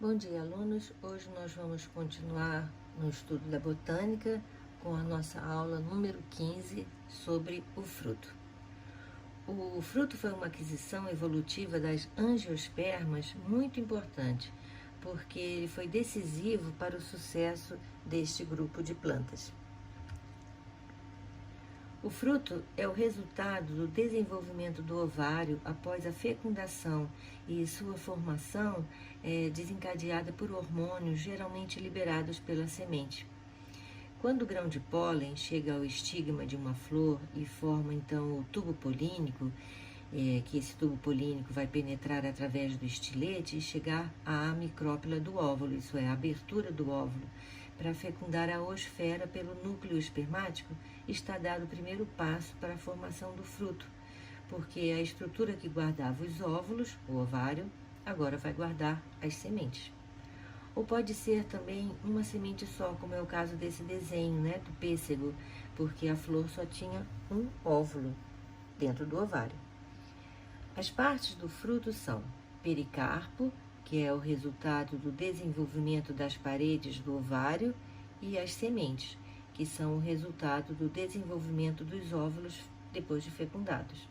Bom dia, alunos! Hoje nós vamos continuar no estudo da botânica com a nossa aula número 15 sobre o fruto. O fruto foi uma aquisição evolutiva das angiospermas muito importante, porque ele foi decisivo para o sucesso deste grupo de plantas. O fruto é o resultado do desenvolvimento do ovário após a fecundação e sua formação é desencadeada por hormônios geralmente liberados pela semente. Quando o grão de pólen chega ao estigma de uma flor e forma então o tubo polínico, que esse tubo polínico vai penetrar através do estilete e chegar à micrópila do óvulo, isso é, a abertura do óvulo. Para fecundar a oosfera pelo núcleo espermático, está dado o primeiro passo para a formação do fruto, porque a estrutura que guardava os óvulos, o ovário, agora vai guardar as sementes. Ou pode ser também uma semente só, como é o caso desse desenho, do pêssego, porque a flor só tinha um óvulo dentro do ovário. As partes do fruto são pericarpo, que é o resultado do desenvolvimento das paredes do ovário, e as sementes, que são o resultado do desenvolvimento dos óvulos depois de fecundados.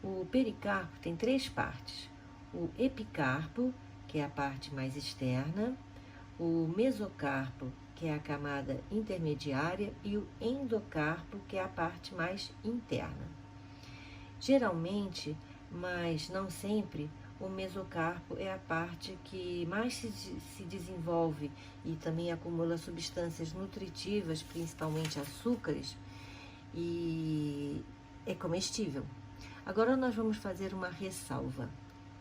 O pericarpo tem 3 partes: o epicarpo, que é a parte mais externa, o mesocarpo, que é a camada intermediária, e o endocarpo, que é a parte mais interna. Geralmente, mas não sempre, o mesocarpo é a parte que mais se desenvolve e também acumula substâncias nutritivas, principalmente açúcares, e é comestível. Agora nós vamos fazer uma ressalva.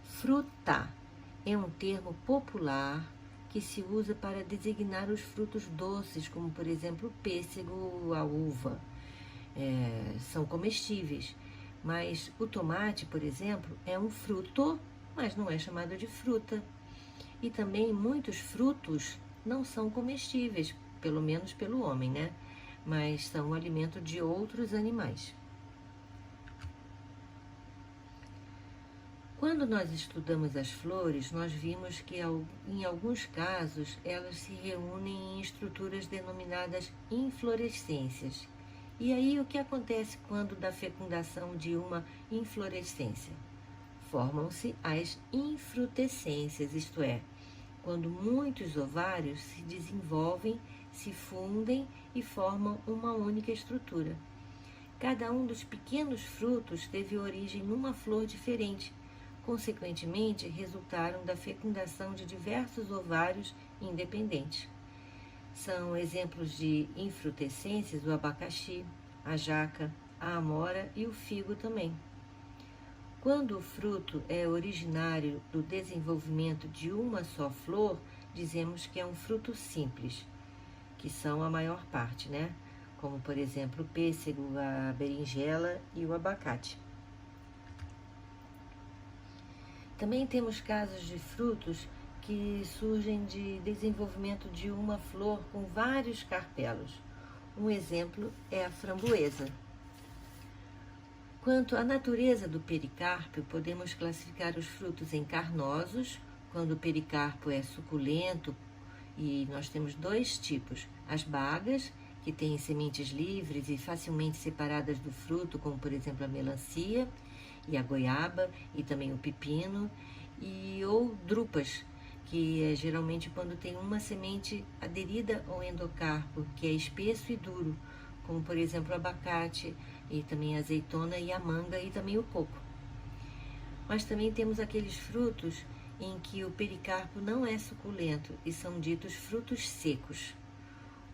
Fruta é um termo popular que se usa para designar os frutos doces, como por exemplo o pêssego, a uva. São comestíveis, mas o tomate, por exemplo, é um fruto, mas não é chamado de fruta. E também muitos frutos não são comestíveis, pelo menos pelo homem, mas são o alimento de outros animais. Quando nós estudamos as flores, nós vimos que em alguns casos elas se reúnem em estruturas denominadas inflorescências. E aí o que acontece quando da fecundação de uma inflorescência? Formam-se as infrutescências, isto é, quando muitos ovários se desenvolvem, se fundem e formam uma única estrutura. Cada um dos pequenos frutos teve origem numa flor diferente. Consequentemente, resultaram da fecundação de diversos ovários independentes. São exemplos de infrutescências o abacaxi, a jaca, a amora e o figo também. Quando o fruto é originário do desenvolvimento de uma só flor, dizemos que é um fruto simples, que são a maior parte, como por exemplo o pêssego, a berinjela e o abacate. Também temos casos de frutos que surgem de desenvolvimento de uma flor com vários carpelos. Um exemplo é a framboesa. Quanto à natureza do pericarpo, podemos classificar os frutos em carnosos, quando o pericarpo é suculento, e nós temos 2 tipos: as bagas, que têm sementes livres e facilmente separadas do fruto, como por exemplo a melancia e a goiaba, e também o pepino, ou drupas, que é geralmente quando tem uma semente aderida ao endocarpo, que é espesso e duro, como por exemplo o abacate, e também a azeitona e a manga, e também o coco. Mas também temos aqueles frutos em que o pericarpo não é suculento e são ditos frutos secos.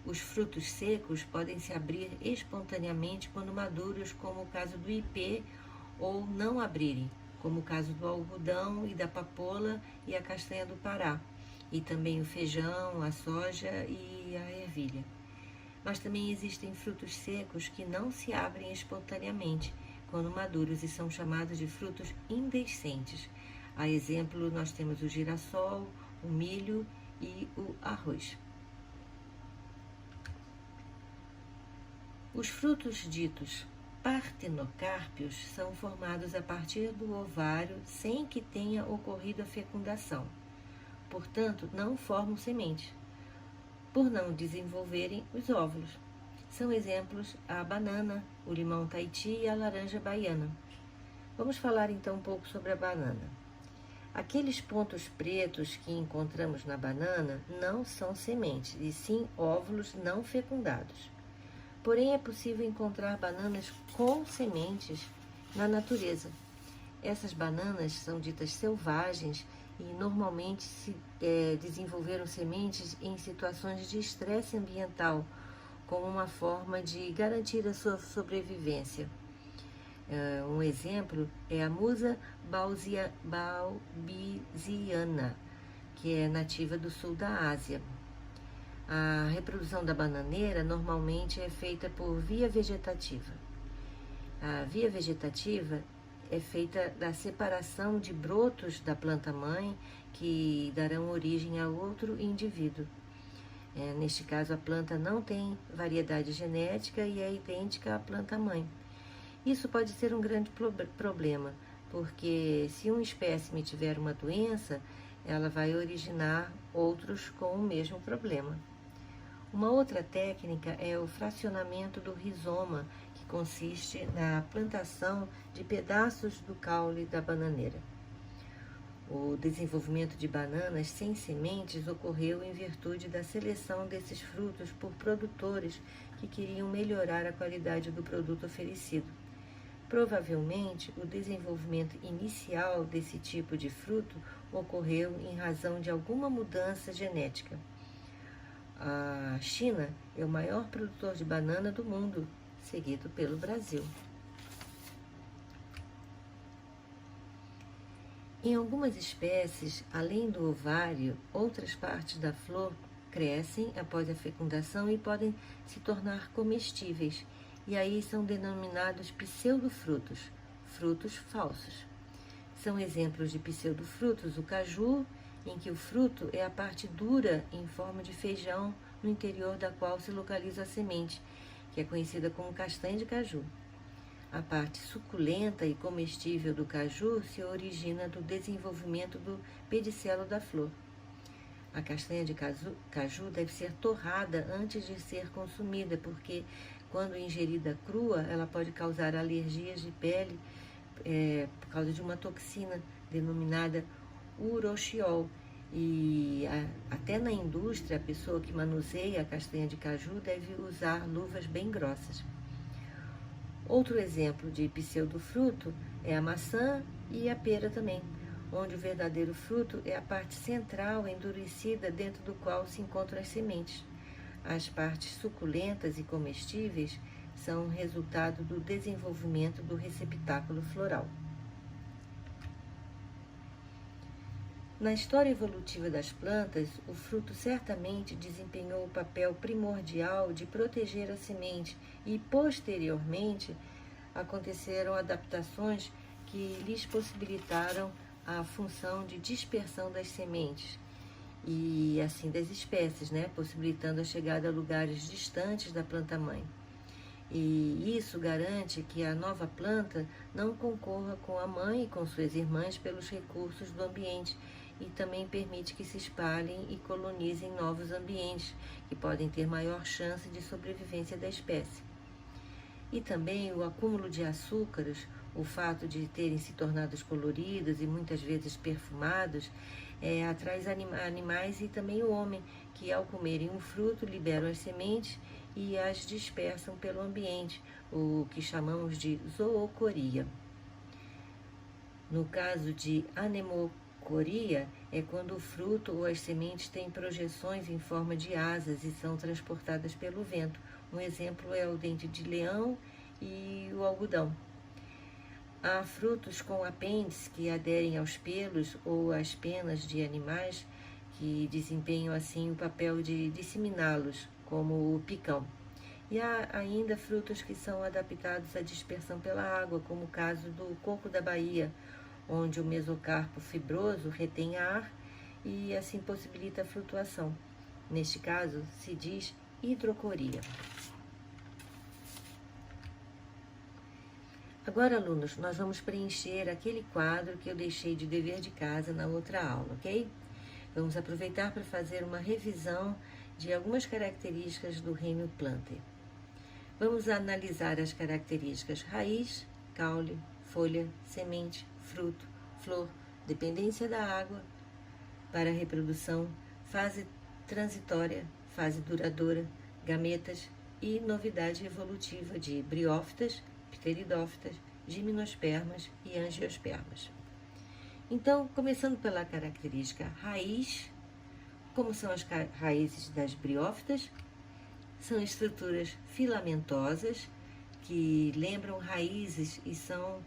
Os frutos secos podem se abrir espontaneamente quando maduros, como o caso do ipê, ou não abrirem, como o caso do algodão e da papoula e a castanha do Pará, e também o feijão, a soja e a ervilha. Mas também existem frutos secos que não se abrem espontaneamente quando maduros e são chamados de frutos indehiscentes. A exemplo, nós temos o girassol, o milho e o arroz. Os frutos ditos partenocárpios são formados a partir do ovário sem que tenha ocorrido a fecundação. portanto, não formam sementes, por não desenvolverem os óvulos. São exemplos a banana, o limão Tahiti e a laranja baiana. Vamos falar então um pouco sobre a banana. Aqueles pontos pretos que encontramos na banana não são sementes, e sim óvulos não fecundados. Porém, é possível encontrar bananas com sementes na natureza. Essas bananas são ditas selvagens e normalmente desenvolveram sementes em situações de estresse ambiental, como uma forma de garantir a sua sobrevivência. Um exemplo é a musa balbisiana, que é nativa do sul da Ásia. A reprodução da bananeira normalmente é feita por via vegetativa. A via vegetativa é feita da separação de brotos da planta-mãe que darão origem a outro indivíduo. Neste caso, a planta não tem variedade genética e é idêntica à planta-mãe. Isso pode ser um grande problema, porque se um espécime tiver uma doença, ela vai originar outros com o mesmo problema. Uma outra técnica é o fracionamento do rizoma, que consiste na plantação de pedaços do caule da bananeira. O desenvolvimento de bananas sem sementes ocorreu em virtude da seleção desses frutos por produtores que queriam melhorar a qualidade do produto oferecido. Provavelmente, o desenvolvimento inicial desse tipo de fruto ocorreu em razão de alguma mudança genética. A China é o maior produtor de banana do mundo, seguido pelo Brasil. Em algumas espécies, além do ovário, outras partes da flor crescem após a fecundação e podem se tornar comestíveis, e aí são denominados pseudofrutos, frutos falsos. São exemplos de pseudofrutos o caju, em que o fruto é a parte dura em forma de feijão, no interior da qual se localiza a semente, que é conhecida como castanha de caju. A parte suculenta e comestível do caju se origina do desenvolvimento do pedicelo da flor. A castanha de caju deve ser torrada antes de ser consumida, porque quando ingerida crua, ela pode causar alergias de pele por causa de uma toxina denominada uroshiol. E até na indústria, a pessoa que manuseia a castanha de caju deve usar luvas bem grossas. Outro exemplo de pseudofruto é a maçã e a pera também, onde o verdadeiro fruto é a parte central endurecida dentro do qual se encontram as sementes. As partes suculentas e comestíveis são resultado do desenvolvimento do receptáculo floral. Na história evolutiva das plantas, o fruto certamente desempenhou o papel primordial de proteger a semente e, posteriormente, aconteceram adaptações que lhes possibilitaram a função de dispersão das sementes e, assim, das espécies, possibilitando a chegada a lugares distantes da planta-mãe. E isso garante que a nova planta não concorra com a mãe e com suas irmãs pelos recursos do ambiente, e também permite que se espalhem e colonizem novos ambientes, que podem ter maior chance de sobrevivência da espécie. E também o acúmulo de açúcares, o fato de terem se tornado coloridos e muitas vezes perfumados, atrai animais e também o homem, que ao comerem um fruto liberam as sementes e as dispersam pelo ambiente, o que chamamos de zoocoria. No caso de anemocoria, é quando o fruto ou as sementes têm projeções em forma de asas e são transportadas pelo vento. Um exemplo é o dente de leão e o algodão. Há frutos com apêndices que aderem aos pelos ou às penas de animais, que desempenham assim o papel de disseminá-los, como o picão. E há ainda frutos que são adaptados à dispersão pela água, como o caso do coco da Bahia, onde o mesocarpo fibroso retém ar e assim possibilita a flutuação. Neste caso, se diz hidrocoria. Agora, alunos, nós vamos preencher aquele quadro que eu deixei de dever de casa na outra aula, ok? Vamos aproveitar para fazer uma revisão de algumas características do reino Plantae. Vamos analisar as características raiz, caule, folha, semente, fruto, flor, dependência da água para a reprodução, fase transitória, fase duradoura, gametas e novidade evolutiva de briófitas, pteridófitas, gimnospermas e angiospermas. Então, começando pela característica raiz, como são as raízes das briófitas? São estruturas filamentosas que lembram raízes e são,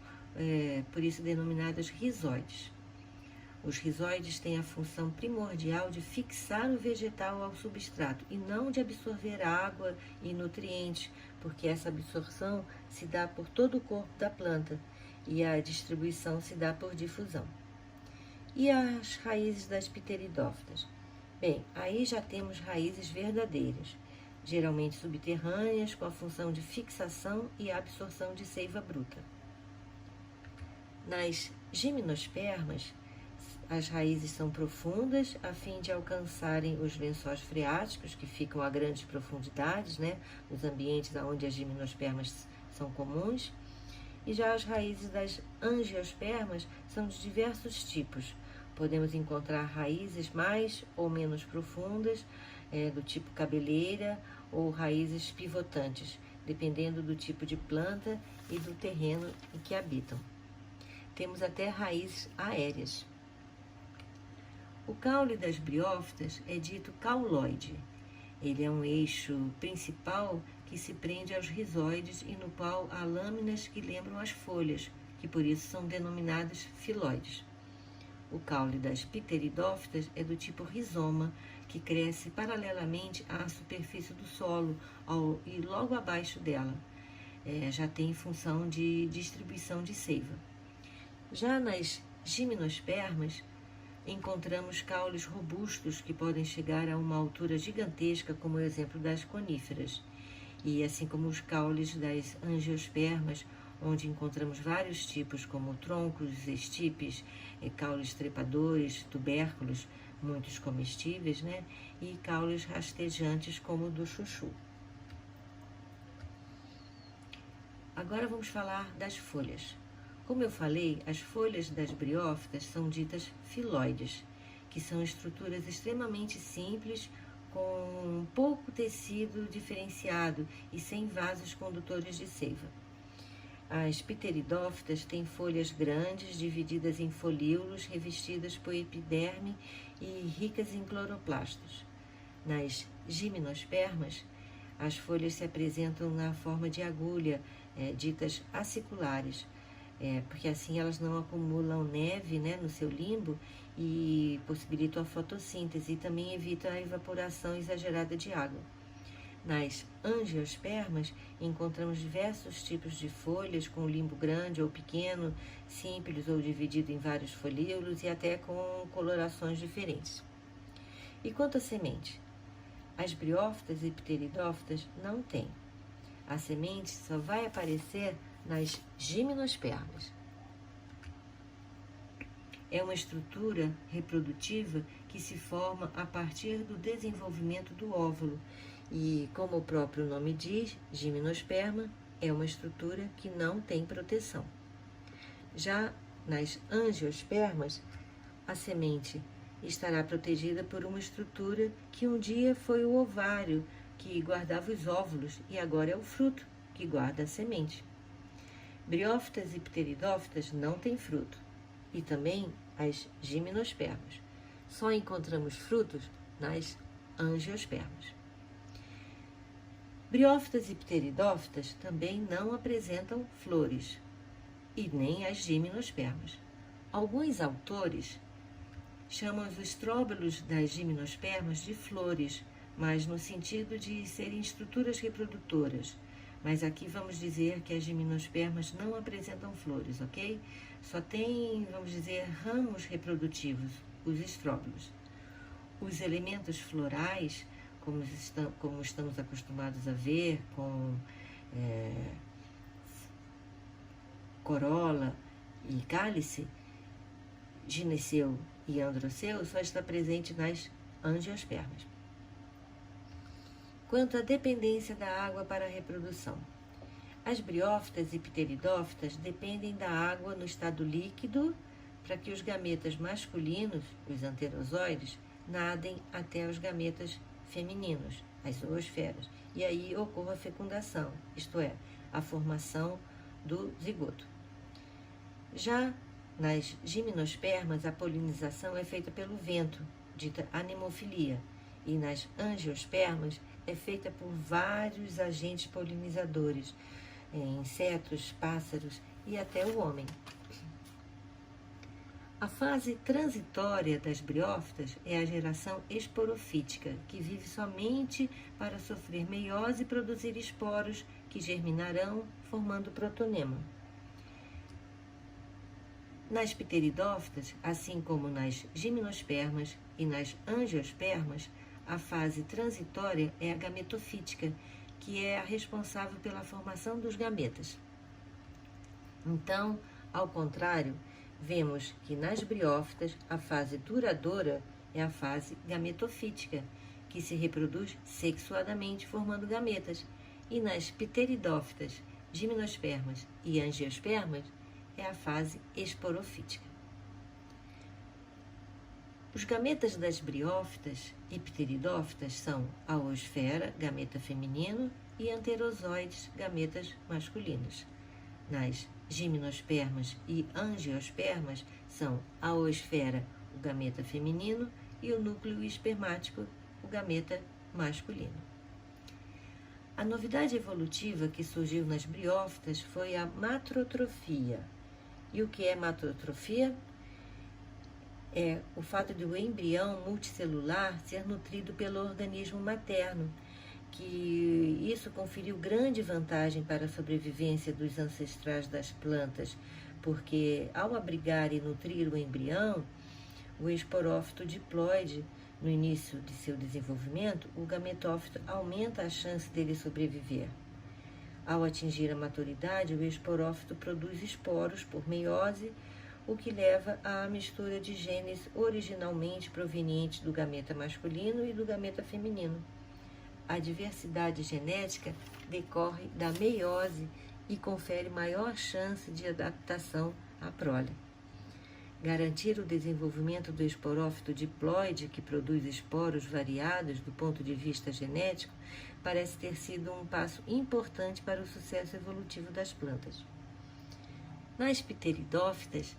por isso, denominadas rizoides. Os rizoides têm a função primordial de fixar o vegetal ao substrato e não de absorver água e nutrientes, porque essa absorção se dá por todo o corpo da planta e a distribuição se dá por difusão. E as raízes das pteridófitas? Bem, aí já temos raízes verdadeiras, geralmente subterrâneas, com a função de fixação e absorção de seiva bruta. Nas gimnospermas, as raízes são profundas a fim de alcançarem os lençóis freáticos, que ficam a grandes profundidades, nos ambientes onde as gimnospermas são comuns. E já as raízes das angiospermas são de diversos tipos. Podemos encontrar raízes mais ou menos profundas, do tipo cabeleira, ou raízes pivotantes, dependendo do tipo de planta e do terreno em que habitam. Temos até raízes aéreas. O caule das briófitas é dito cauloide. Ele é um eixo principal que se prende aos rizoides e no qual há lâminas que lembram as folhas, que por isso são denominadas filóides. O caule das pteridófitas é do tipo rizoma, que cresce paralelamente à superfície do solo e logo abaixo dela. Já tem função de distribuição de seiva. Já nas gimnospermas, encontramos caules robustos que podem chegar a uma altura gigantesca, como o exemplo das coníferas, e assim como os caules das angiospermas, onde encontramos vários tipos, como troncos, estipes, caules trepadores, tubérculos, muitos comestíveis, e caules rastejantes, como o do chuchu. Agora vamos falar das folhas. Como eu falei, as folhas das briófitas são ditas filóides, que são estruturas extremamente simples, com pouco tecido diferenciado e sem vasos condutores de seiva. As pteridófitas têm folhas grandes, divididas em folíolos, revestidas por epiderme e ricas em cloroplastos. Nas gimnospermas, as folhas se apresentam na forma de agulha, ditas aciculares, porque assim elas não acumulam neve, no seu limbo e possibilitam a fotossíntese e também evitam a evaporação exagerada de água. Nas angiospermas, encontramos diversos tipos de folhas com limbo grande ou pequeno, simples ou dividido em vários folíolos e até com colorações diferentes. E quanto à semente? As briófitas e pteridófitas não têm. A semente só vai aparecer nas gimnospermas. É uma estrutura reprodutiva que se forma a partir do desenvolvimento do óvulo e, como o próprio nome diz, gimnosperma é uma estrutura que não tem proteção. Já nas angiospermas, a semente estará protegida por uma estrutura que um dia foi o ovário, que guardava os óvulos, e agora é o fruto, que guarda a semente. Briófitas e pteridófitas não têm fruto, e também as gimnospermas. Só encontramos frutos nas angiospermas. Briófitas e pteridófitas também não apresentam flores, e nem as gimnospermas. Alguns autores chamam os estróbilos das gimnospermas de flores, mas no sentido de serem estruturas reprodutoras. Mas aqui vamos dizer que as gimnospermas não apresentam flores, ok? Só tem, vamos dizer, ramos reprodutivos, os estróbilos. Os elementos florais, como estamos acostumados a ver, com corola e cálice, gineceu e androceu só está presente nas angiospermas. Quanto à dependência da água para a reprodução, as briófitas e pteridófitas dependem da água no estado líquido para que os gametas masculinos, os anterozoides, nadem até os gametas femininos, as zoosferas, e aí ocorra a fecundação, isto é, a formação do zigoto. Já nas gimnospermas, a polinização é feita pelo vento, dita anemofilia, e nas angiospermas é feita por vários agentes polinizadores, insetos, pássaros e até o homem. A fase transitória das briófitas é a geração esporofítica, que vive somente para sofrer meiose e produzir esporos que germinarão, formando protonema. Nas pteridófitas, assim como nas gimnospermas e nas angiospermas, a fase transitória é a gametofítica, que é a responsável pela formação dos gametas. Então, ao contrário, vemos que nas briófitas a fase duradoura é a fase gametofítica, que se reproduz sexuadamente formando gametas, e nas pteridófitas, gimnospermas e angiospermas é a fase esporofítica. Os gametas das briófitas e pteridófitas são a oosfera, gameta feminino, e anterozoides, gametas masculinos. Nas gimnospermas e angiospermas são a oosfera, o gameta feminino, e o núcleo espermático, o gameta masculino. A novidade evolutiva que surgiu nas briófitas foi a matrotrofia. E o que é matrotrofia? É o fato de o embrião multicelular ser nutrido pelo organismo materno, que isso conferiu grande vantagem para a sobrevivência dos ancestrais das plantas, porque ao abrigar e nutrir o embrião, o esporófito diploide, no início de seu desenvolvimento, o gametófito aumenta a chance dele sobreviver. Ao atingir a maturidade, o esporófito produz esporos por meiose, o que leva à mistura de genes originalmente provenientes do gameta masculino e do gameta feminino. A diversidade genética decorre da meiose e confere maior chance de adaptação à prole. Garantir o desenvolvimento do esporófito diploide, que produz esporos variados do ponto de vista genético, parece ter sido um passo importante para o sucesso evolutivo das plantas. Nas pteridófitas,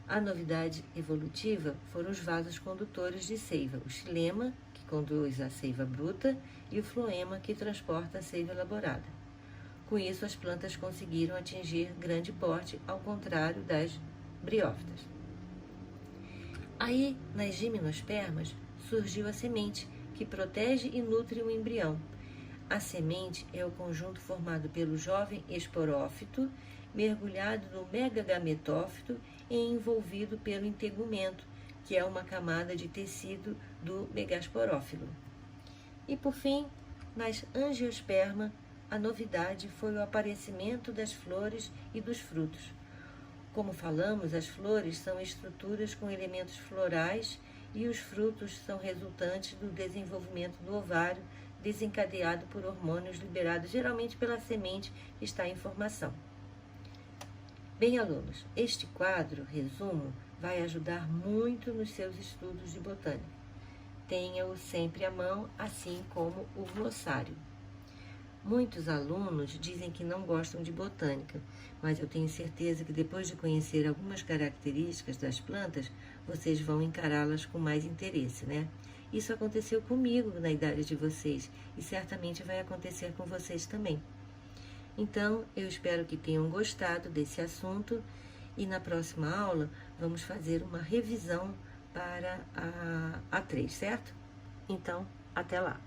a novidade evolutiva foram os vasos condutores de seiva, o xilema, que conduz a seiva bruta, e o floema, que transporta a seiva elaborada. Com isso, as plantas conseguiram atingir grande porte, ao contrário das briófitas. Aí, nas gimnospermas, surgiu a semente, que protege e nutre o embrião. A semente é o conjunto formado pelo jovem esporófito, mergulhado no megagametófito e envolvido pelo integumento, que é uma camada de tecido do megasporófilo. E, por fim, nas angiospermas, a novidade foi o aparecimento das flores e dos frutos. Como falamos, as flores são estruturas com elementos florais e os frutos são resultantes do desenvolvimento do ovário, desencadeado por hormônios liberados geralmente pela semente que está em formação. Bem, alunos, este quadro, resumo, vai ajudar muito nos seus estudos de botânica. Tenha-o sempre à mão, assim como o glossário. Muitos alunos dizem que não gostam de botânica, mas eu tenho certeza que depois de conhecer algumas características das plantas, vocês vão encará-las com mais interesse, né? Isso aconteceu comigo na idade de vocês e certamente vai acontecer com vocês também. Então, eu espero que tenham gostado desse assunto e na próxima aula vamos fazer uma revisão para a 3, certo? Então, até lá!